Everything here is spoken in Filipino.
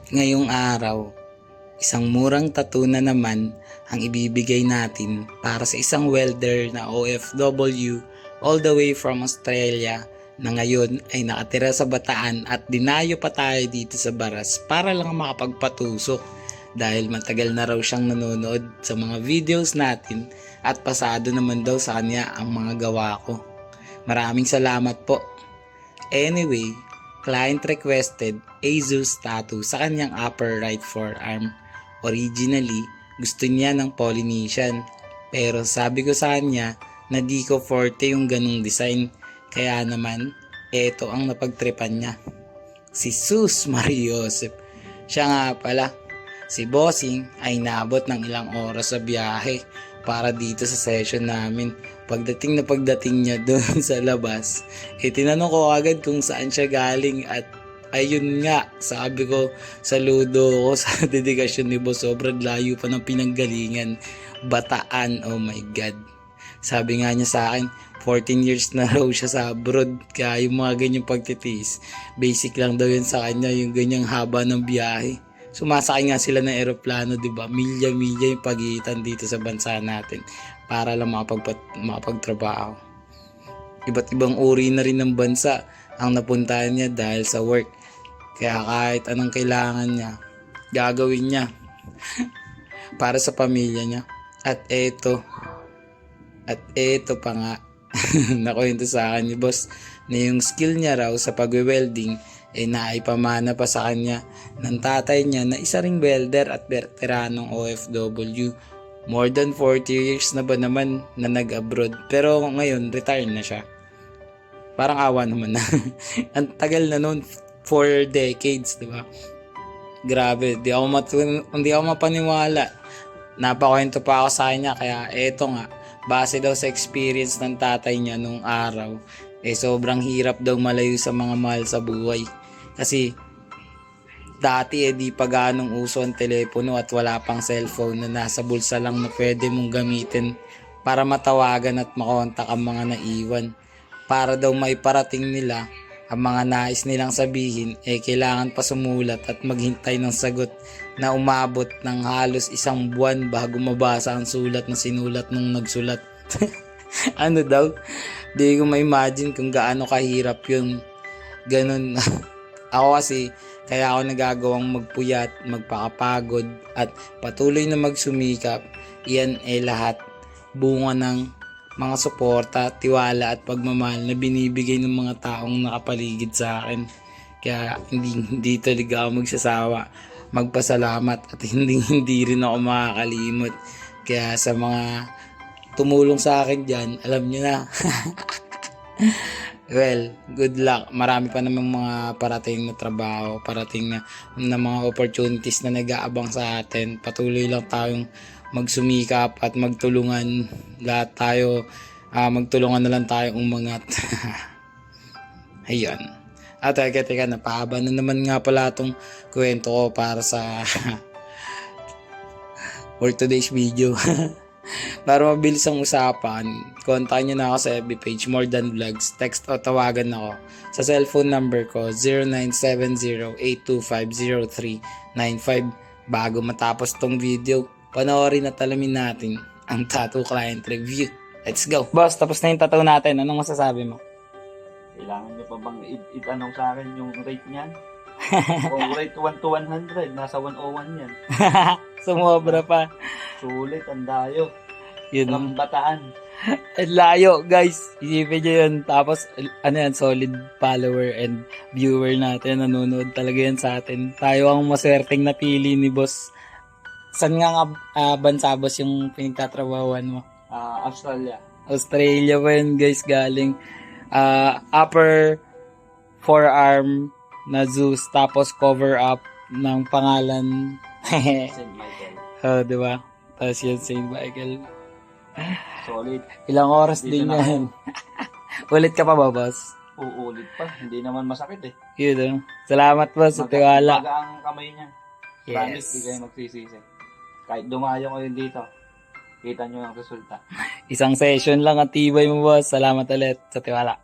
Ngayong araw, isang murang tattoo na naman ang ibibigay natin para sa isang welder na OFW all the way from Australia na ngayon ay nakatira sa Bataan at dinayo pa tayo dito sa Baras para lang makapagpatusok dahil matagal na raw siyang nanonood sa mga videos natin at pasado naman daw sa kanya ang mga gawa ko. Maraming salamat po. Anyway, client requested Azus tattoo sa kanyang upper right forearm. Originally, gusto niya ng Polynesian. Pero sabi ko sa kanya na di ko forte yung ganung design. Kaya naman, eto ang napagtripan niya. Si Sus Mariosep. Siya nga pala, si Bossing ay nabot ng ilang oras sa biyahe para dito sa session namin. Pagdating niya doon sa labas, tinanong ko agad kung saan siya galing at ayun nga, sabi ko, saludo ko sa dedikasyon ni Boss. Sobrang layo pa ng pinanggalingan. Bataan, oh my God. Sabi nga niya sa akin, 14 years na raw siya sa abroad. Kaya yung mga ganyang pagtitiis, basic lang daw yun sa kanya, yung ganyang haba ng biyahe. Sumasakay nga sila ng eroplano, diba? Milya-milya yung pagitan dito sa bansa natin para lang makapagtrabaho. Iba't ibang uri na rin ng bansa ang napuntahan niya dahil sa work. Kaya kahit anong kailangan niya, gagawin niya para sa pamilya niya. At eto pa nga, nakwento sa akin ni Boss na yung skill niya raw sa pag-welding naipamana pa sa kanya ng tatay niya na isa ring welder at veteranong OFW. More than 40 years na ba naman na nag-abroad, pero ngayon retire na siya. Parang awa naman na. Ang tagal na nun, 4 decades, di ba? Grabe, di ako mapaniwala. Napakwento pa ako sa kanya, kaya eto nga, base daw sa experience ng tatay niya nung araw, sobrang hirap daw malayo sa mga mahal sa buhay. Kasi dati di pa ganong uso ang telepono at wala pang cellphone na nasa bulsa lang na pwede mong gamitin para matawagan at makontak ang mga naiwan. Para daw maiparating nila ang mga nais nilang sabihin, kailangan pa sumulat at maghintay ng sagot na umabot ng halos 1 buwan bago mabasa ang sulat na sinulat nung nagsulat. Ano daw? Di ko ma-imagine kung gaano kahirap yun. Ganun. Ako kasi, kaya ako nagagawang magpuyat, magpakapagod, at patuloy na magsumikap. Iyan lahat bunga ng mga suporta, tiwala at pagmamahal na binibigay ng mga taong nakapaligid sa akin. Kaya hindi talaga ako magsasawa magpasalamat at hindi rin ako makakalimot. Kaya sa mga tumulong sa akin dyan, alam nyo na. Well, good luck. Marami pa namang mga parating na trabaho, parating na mga opportunities na nag-aabang sa atin. Patuloy lang tayong magsumikap at magtulungan. Lahat tayo, magtulungan na lang tayong umangat. Ayun. At teka, napahaba na naman nga pala itong kwento ko para sa for today's video. Para mabilis ang usapan, kontakin nyo na ako sa FB page More Than Vlogs. Text o tawagan ako sa cellphone number ko 0970-825-0395. Bago matapos tong video, panoorin at alamin natin ang tattoo client review. Let's go! Boss, tapos na yung tattoo natin. Anong masasabi mo? Kailangan nyo pa bang itanong sa akin yung rate niyan? Kung rate 1 to 100, nasa 101 yan. Sumobra pa. Sulit, ang dayo. Yun. Ang Bataan. Layo, guys. Isipin nyo yun. Tapos, solid follower and viewer natin. Nanonood talaga yan sa atin. Tayo ang maswerteng napili ni Boss. Saan nga bansa, Boss, yung pinagtatrabahuan mo? Australia. Australia pa yun, guys, galing. Upper forearm na Zeus. Tapos, cover up ng pangalan. St. Michael. Diba? Tapos yun, St. Michael. Solid. Ilang oras Dito din na yan. Ulit ka pa ba, Boss? Uulit pa. Hindi naman masakit eh. Yun. Salamat, Boss, sa tiwala. Maga ang kamay niya. Promise, di kayo magsisisi. Kahit dumayo kayo dito, kita nyo ang resulta. Isang session lang ang tibay mo, Boss. Salamat ulit sa tiwala.